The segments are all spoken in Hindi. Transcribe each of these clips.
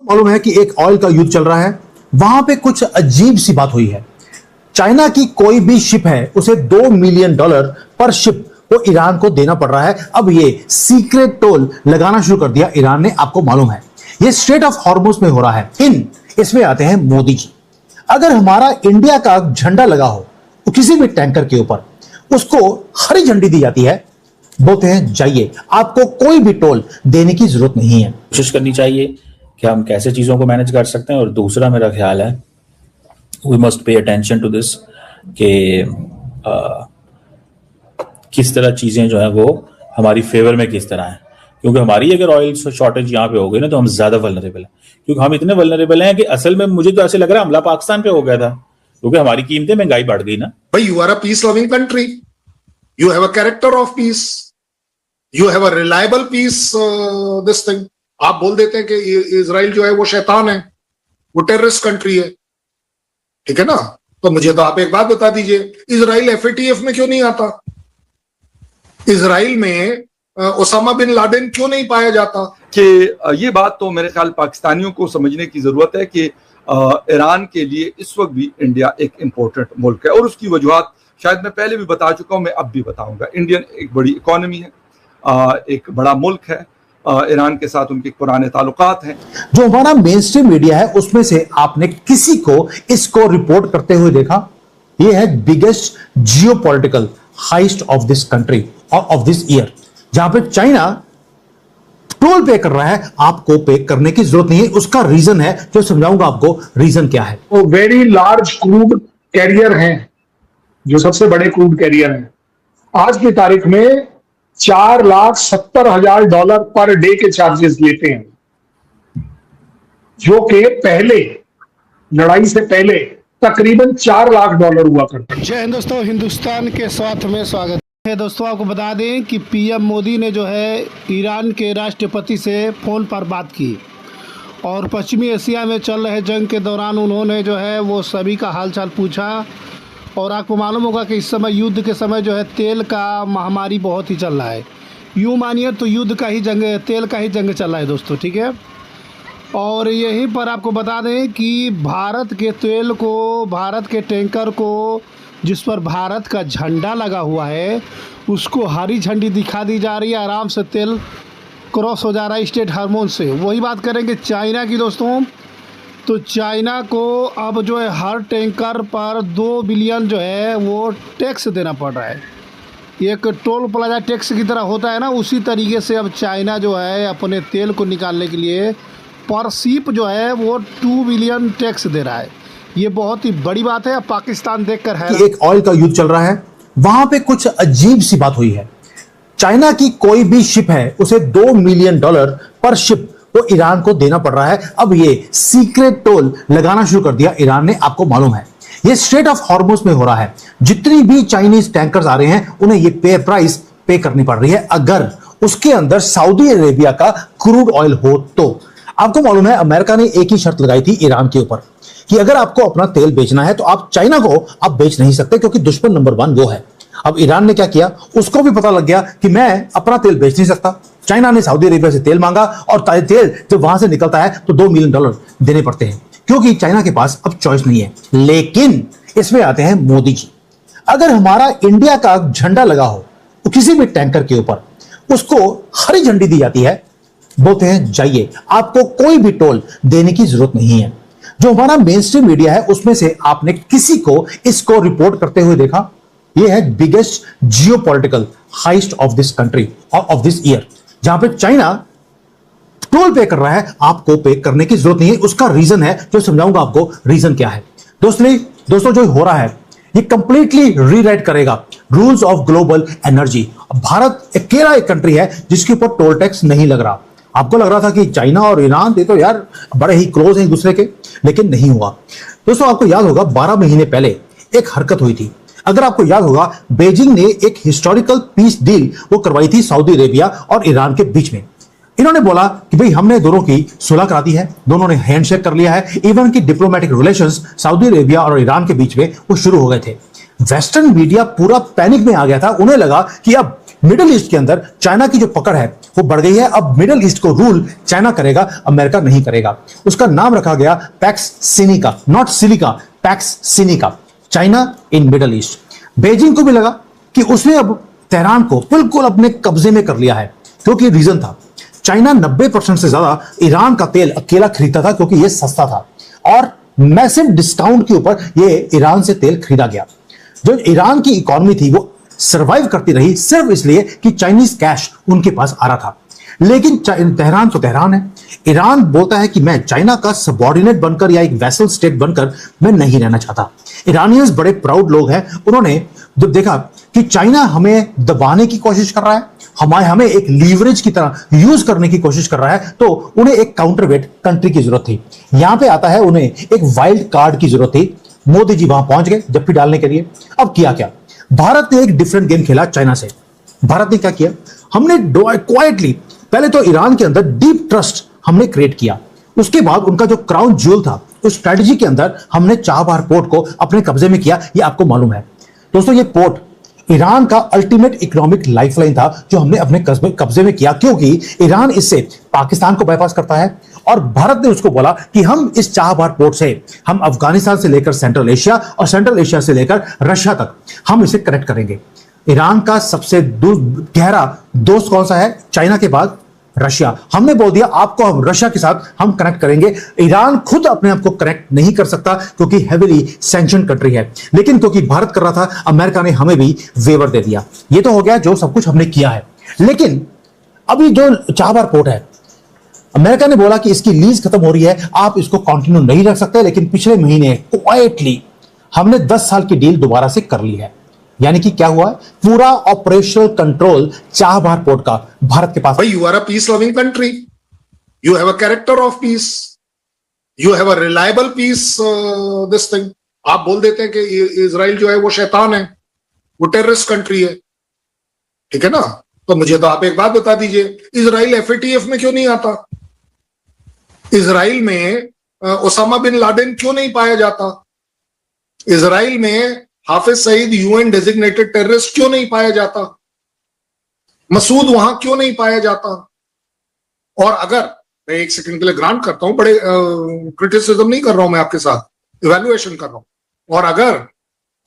मालूम है कि एक ऑयल का युद्ध चल रहा है, वहां पे कुछ अजीब सी बात हुई है। चाइना की कोई भी शिप है उसे $2 मिलियन पर शिप वो ईरान को देना पड़ रहा है। अब ये सीक्रेट टोल लगाना शुरू कर दिया ईरान ने, आपको मालूम है। ये स्ट्रेट ऑफ हॉर्मुज में हो रहा है। इसमें आते हैं मोदी जी। अगर हमारा इंडिया का झंडा लगा हो तो किसी भी टैंकर के ऊपर, उसको हरी झंडी दी जाती है, बोलते हैं जाइए, आपको कोई भी टोल देने की जरूरत नहीं है। कोशिश करनी चाहिए कि हम कैसे चीजों को मैनेज कर सकते हैं। और दूसरा मेरा ख्याल है we must pay attention to this कि किस तरह चीजें जो है वो हमारी फेवर में किस तरह है, क्योंकि हमारी अगर ऑयल शॉर्टेज यहाँ पे हो गई ना तो हम ज्यादा वल्नरेबल हैं। क्योंकि हम इतने वल्नरेबल हैं कि असल में मुझे तो ऐसे लग रहा है हमला पाकिस्तान पे हो गया था, क्योंकि हमारी कीमतें, महंगाई बढ़ गई ना भाई। You are a peace loving country, you have a character of peace, you have a reliable peace this thing. आप बोल देते हैं कि इजराइल जो है वो शैतान है, वो टेररिस्ट कंट्री है, ठीक है ना। तो मुझे तो आप एक बात बता दीजिए, इजराइल FATF में क्यों नहीं आता? इजराइल में ओसामा बिन लादेन क्यों नहीं पाया जाता? कि ये बात तो मेरे ख्याल पाकिस्तानियों को समझने की जरूरत है कि ईरान के लिए इस वक्त भी इंडिया एक इम्पोर्टेंट मुल्क है, और उसकी वजूहत शायद मैं पहले भी बता चुका हूं, मैं अब भी बताऊंगा। इंडियन एक बड़ी इकोनॉमी है, एक बड़ा मुल्क है, ईरान के साथ उनके पुराने ताल्लुकात हैं। जो हमारा मेन स्ट्रीम मीडिया है उसमें से आपने किसी को इसको रिपोर्ट करते हुए देखा? ये है biggest geopolitical heist of this country और ऑफ दिस ईयर, जहां पे चाइना टोल पे कर रहा है, आपको पे करने की जरूरत नहीं है। उसका रीजन है जो समझाऊंगा आपको रीजन क्या है। वो वेरी लार्ज क्रूड कैरियर हैं, जो सबसे बड़े क्रूड कैरियर हैं। आज की तारीख में $4,70,000 पर डे के चार्जेस लेते हैं, जो कि पहले लड़ाई से पहले तकरीबन $4 लाख हुआ करता है। जय हिंद दोस्तों, हिंदुस्तान के स्वार्थ में स्वागत है। दोस्तों आपको बता दें कि PM मोदी ने जो है ईरान के राष्ट्रपति से फ़ोन पर बात की, और पश्चिमी एशिया में चल रहे जंग के दौरान उन्होंने जो है वो सभी का हालचाल पूछा। और आपको मालूम होगा कि इस समय युद्ध के समय जो है तेल का महामारी बहुत ही चल रहा है। यूँ मानिए तो युद्ध का ही जंग, तेल का ही जंग चल रहा है दोस्तों, ठीक है। और यहीं पर आपको बता दें कि भारत के तेल को, भारत के टैंकर को, जिस पर भारत का झंडा लगा हुआ है, उसको हरी झंडी दिखा दी जा रही है। आराम से तेल क्रॉस हो जा रहा है स्टेट हार्मोन से। वही बात करेंगे चाइना की दोस्तों, तो चाइना को अब जो है हर टैंकर पर 2 बिलियन जो है वो टैक्स देना पड़ रहा है। एक टोल प्लाजा टैक्स की तरह होता है ना, उसी तरीके से अब चाइना जो है अपने तेल को निकालने के लिए पर शिप जो है वो 2 बिलियन टैक्स दे रहा है। ये बहुत ही बड़ी बात है। अब पाकिस्तान देखकर है कि एक ऑयल का युद्ध चल रहा है, वहां पे कुछ अजीब सी बात हुई है। चाइना की कोई भी शिप है उसे $2 मिलियन पर शिप वो ईरान को देना पड़ रहा है। अब ये सीक्रेट टोल लगाना शुरू कर दिया ईरान ने, आपको मालूम है। ये स्ट्रेट ऑफ हॉर्मुज में हो रहा है। जितनी भी चाइनीज टैंकर्स आ रहे हैं उन्हें ये प्राइस पे करनी पड़ रही है, अगर उसके अंदर सऊदी अरेबिया का क्रूड ऑयल हो तो। आपको मालूम है अमेरिका ने एक ही शर्त लगाई थी ईरान के ऊपर कि अगर आपको अपना तेल बेचना है तो आप चाइना को आप बेच नहीं सकते, क्योंकि दुश्मन नंबर 1 वो है। अब ईरान ने क्या किया, उसको भी पता लग गया कि मैं अपना तेल बेच नहीं सकता। चाइना ने सऊदी अरेबिया से तेल मांगा, और तेल जब वहां से निकलता है तो $2 मिलियन देने पड़ते हैं, क्योंकि चाइना के पास अब चॉइस नहीं है। लेकिन इसमें आते हैं मोदी जी। अगर हमारा इंडिया का झंडा लगा हो तो किसी भी टैंकर के ऊपर, उसको हरी झंडी दी जाती है, बोलते हैं जाइए, आपको कोई भी टोल देने की जरूरत नहीं है। जो हमारा मेन स्ट्रीम मीडिया है उसमें से आपने किसी को इसको रिपोर्ट करते हुए देखा? ये है biggest geopolitical heist of this country और ऑफ दिस ईयर, जहां पे चाइना टोल पे कर रहा है, आपको पे करने की जरूरत नहीं है। उसका रीजन है जो समझाऊंगा आपको रीजन क्या है। दोस्तों जो हो रहा है ये कंप्लीटली रीराइट करेगा rules of global energy. Bharat अकेला एक कंट्री है जिसके ऊपर टोल टैक्स नहीं लग रहा। आपको लग रहा था कि चाइना और ईरान ये तो यार बड़े ही क्लोज हैं एक दूसरे के, लेकिन नहीं हुआ। दोस्तों आपको याद होगा 12 महीने पहले एक हरकत हुई थी। अगर आपको याद होगा, बीजिंग ने एक हिस्टोरिकल पीस डील वो करवाई थी सऊदी अरेबिया और ईरान के बीच में। इन्होंने बोला कि भाई हमने दोनों की सुलह करा दी है, दोनों ने हैंडशेक कर लिया है, इवन की डिप्लोमेटिक रिलेशंस सऊदी अरेबिया और ईरान के बीच में वो शुरू हो गए थे। वेस्टर्न मीडिया पूरा पैनिक में आ गया था। उन्हें लगा कि अब मिडिल ईस्ट के अंदर चाइना की जो पकड़ है वो बढ़ गई है। अब मिडिल ईस्ट को रूल चाइना करेगा, अमेरिका नहीं करेगा। उसका नाम रखा गया Pax Sinica, not silica, Pax Sinica, China in middle east. Beijing को भी लगा कि उसने अब तेहरान को बिल्कुल अपने कब्जे में कर लिया है, क्योंकि रीजन था चाइना 90% से ज्यादा ईरान का तेल अकेला खरीदता था, क्योंकि यह सस्ता था और मैसिव डिस्काउंट के ऊपर यह ईरान से तेल खरीदा गया। जो ईरान की इकोनॉमी थी वो सरवाइव करती रही सिर्फ इसलिए कि चाइनीज कैश उनके पास आ रहा था। लेकिन तेहरान तो तेहरान है। ईरान बोलता है कि मैं चाइना का सबऑर्डिनेट बनकर या एक वैसल स्टेट बनकर मैं नहीं रहना चाहता। ईरानियंस बड़े प्राउड लोग हैं। उन्होंने जब देखा कि चाइना हमें दबाने की कोशिश कर रहा है, हमें एक लीवरेज की तरह यूज करने की कोशिश कर रहा है, तो उन्हें एक काउंटरवेट कंट्री की जरूरत थी। यहां पे आता है उन्हें एक वाइल्ड कार्ड की जरूरत थी। मोदी जी वहां पहुंच गए जप्फी डालने के लिए। अब किया क्या, भारत ने एक डिफरेंट गेम खेला चाइना से। भारत ने क्या किया, हमने क्वाइटली पहले तो ईरान के अंदर डीप ट्रस्ट हमने क्रिएट किया। उसके बाद उनका जो क्राउन ज्वेल था उस स्ट्रेटजी के अंदर हमने चाबहार पोर्ट को अपने कब्जे में किया। ये आपको मालूम है दोस्तों, ये पोर्ट ईरान का अल्टीमेट इकोनॉमिक लाइफलाइन था जो हमने अपने कब्जे में किया, क्योंकि ईरान इससे पाकिस्तान को बाईपास करता है। और भारत ने उसको बोला कि हम इस चाबहार पोर्ट से हम अफगानिस्तान से लेकर सेंट्रल एशिया और सेंट्रल एशिया से लेकर रशिया तक हम इसे कनेक्ट करेंगे। ईरान का सबसे गहरा दोस्त कौन सा है चाइना के बाद? रशिया। हमने बोल दिया आपको हम रशिया के साथ हम कनेक्ट करेंगे। ईरान खुद अपने आप को कनेक्ट नहीं कर सकता क्योंकि हेवीली सैंक्शन कंट्री है, लेकिन क्योंकि भारत कर रहा था अमेरिका ने हमें भी वेवर दे दिया। ये तो हो गया जो सब कुछ हमने किया है। लेकिन अभी जो चाबहार पोर्ट है, अमेरिका ने बोला कि इसकी लीज खत्म हो रही है, आप इसको कंटिन्यू नहीं रख सकते। लेकिन पिछले महीने क्वाइटली हमने 10 साल की डील दोबारा से कर ली है। यानी कि क्या हुआ, पूरा ऑपरेशनल कंट्रोल चाबहार पोर्ट का भारत के पास। भाई, you are a peace loving country, you have a character of peace, you have a reliable peace this thing. आप बोल देते हैं कि इजराइल जो है वो शैतान है, वो टेररिस्ट कंट्री है, ठीक है ना? तो मुझे तो आप एक बात बता दीजिए, इजराइल एफएटीएफ में क्यों नहीं आता? इजराइल में ओसामा बिन लादेन क्यों नहीं पाया जाता? इजराइल में Hafiz Saeed UN designated terrorist क्यों नहीं पाया जाता? मसूद वहां क्यों नहीं पाया जाता? और अगर मैं एक सेकंड के लिए ग्रांट करता हूं, बड़े क्रिटिसिज्म नहीं कर रहा हूं मैं आपके साथ, इवैल्यूएशन कर रहा हूं। और अगर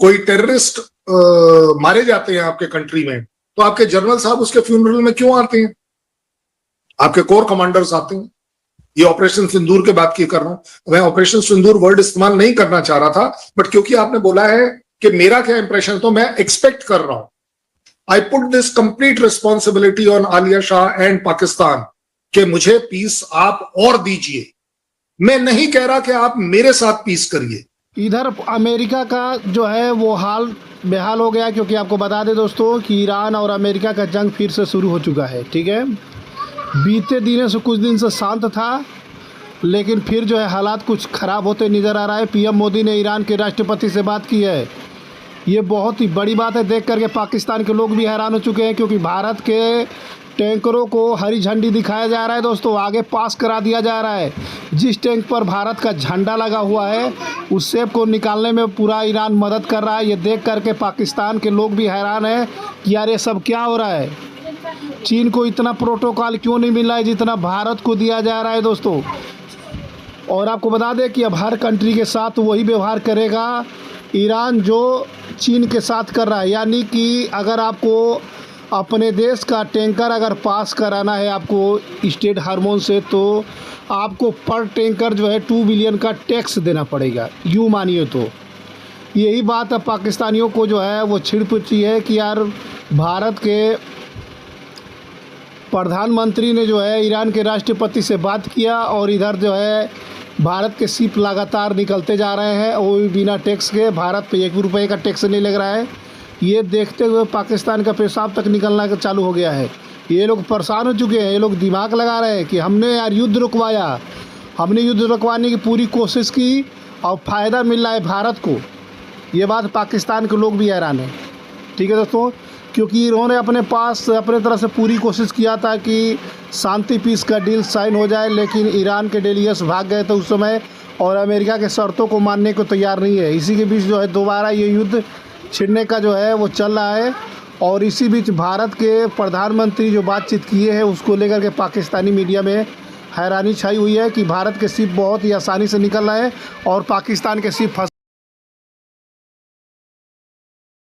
कोई टेररिस्ट मारे जाते हैं आपके कंट्री में, तो आपके जनरल साहब उसके फ्यूनरल में क्यों आते हैं? आपके कोर कमांडर्स आते हैं। ये ऑपरेशन सिंदूर के बात की कर रहा हूं मैं। ऑपरेशन सिंदूर वर्ड इस्तेमाल नहीं करना चाह रहा था, बट क्योंकि आपने बोला है कि मेरा क्या इंप्रेशन, तो मैं एक्सपेक्ट कर रहा हूं। I put this complete responsibility on Alia Shah and Pakistan कि मुझे पीस आप और दीजिए। मैं नहीं कह रहा कि आप मेरे साथ पीस करिए। इधर अमेरिका का जो है वो हाल बेहाल हो गया, क्योंकि आपको बता दें दोस्तों कि ईरान और अमेरिका का जंग फिर से शुरू हो चुका है। ठीक है, बीते दिनों से कुछ दिन से शांत था, लेकिन फिर जो है हालात कुछ ख़राब होते नज़र आ रहा है। पीएम मोदी ने ईरान के राष्ट्रपति से बात की है। ये बहुत ही बड़ी बात है। देख करके पाकिस्तान के लोग भी हैरान हो चुके हैं, क्योंकि भारत के टैंकरों को हरी झंडी दिखाया जा रहा है दोस्तों, आगे पास करा दिया जा रहा है। जिस टैंक पर भारत का झंडा लगा हुआ है उस सेब को निकालने में पूरा ईरान मदद कर रहा है। ये देख करके पाकिस्तान के लोग भी हैरान हैं कि यार ये सब क्या हो रहा है। चीन को इतना प्रोटोकॉल क्यों नहीं मिला है जितना भारत को दिया जा रहा है दोस्तों। और आपको बता दें कि अब हर कंट्री के साथ वही व्यवहार करेगा ईरान जो चीन के साथ कर रहा है। यानी कि अगर आपको अपने देश का टैंकर अगर पास कराना है आपको स्टेट हार्मोन से, तो आपको पर टैंकर जो है 2 बिलियन का टैक्स देना पड़ेगा। यूँ मानिए तो यही बात अब पाकिस्तानियों को जो है वो छिड़ पुची है कि यार भारत के प्रधानमंत्री ने जो है ईरान के राष्ट्रपति से बात किया, और इधर जो है भारत के शिप लगातार निकलते जा रहे हैं, वो भी बिना टैक्स के। भारत पे 1 रुपये का टैक्स नहीं लग रहा है। ये देखते हुए पाकिस्तान का पेशाब तक निकलना चालू हो गया है। ये लोग परेशान हो चुके हैं। ये लोग दिमाग लगा रहे हैं कि हमने यार युद्ध रुकवाया, हमने युद्ध रुकवाने की पूरी कोशिश की और फ़ायदा मिल रहा है भारत को। ये बात पाकिस्तान के लोग भी हैरान हैं। ठीक है दोस्तों, क्योंकि इन्होंने अपने पास अपने तरफ से पूरी कोशिश किया था कि शांति पीस का डील साइन हो जाए, लेकिन ईरान के डेलीगेट्स भाग गए थे उस समय, और अमेरिका के शर्तों को मानने को तैयार नहीं है। इसी के बीच जो है दोबारा ये युद्ध छिड़ने का जो है वो चल रहा है। और इसी बीच भारत के प्रधानमंत्री जो बातचीत किए हैं उसको लेकर के पाकिस्तानी मीडिया में हैरानी छाई हुई है कि भारत के शिप बहुत ही आसानी से निकल रहे हैं और पाकिस्तान के शिप फंस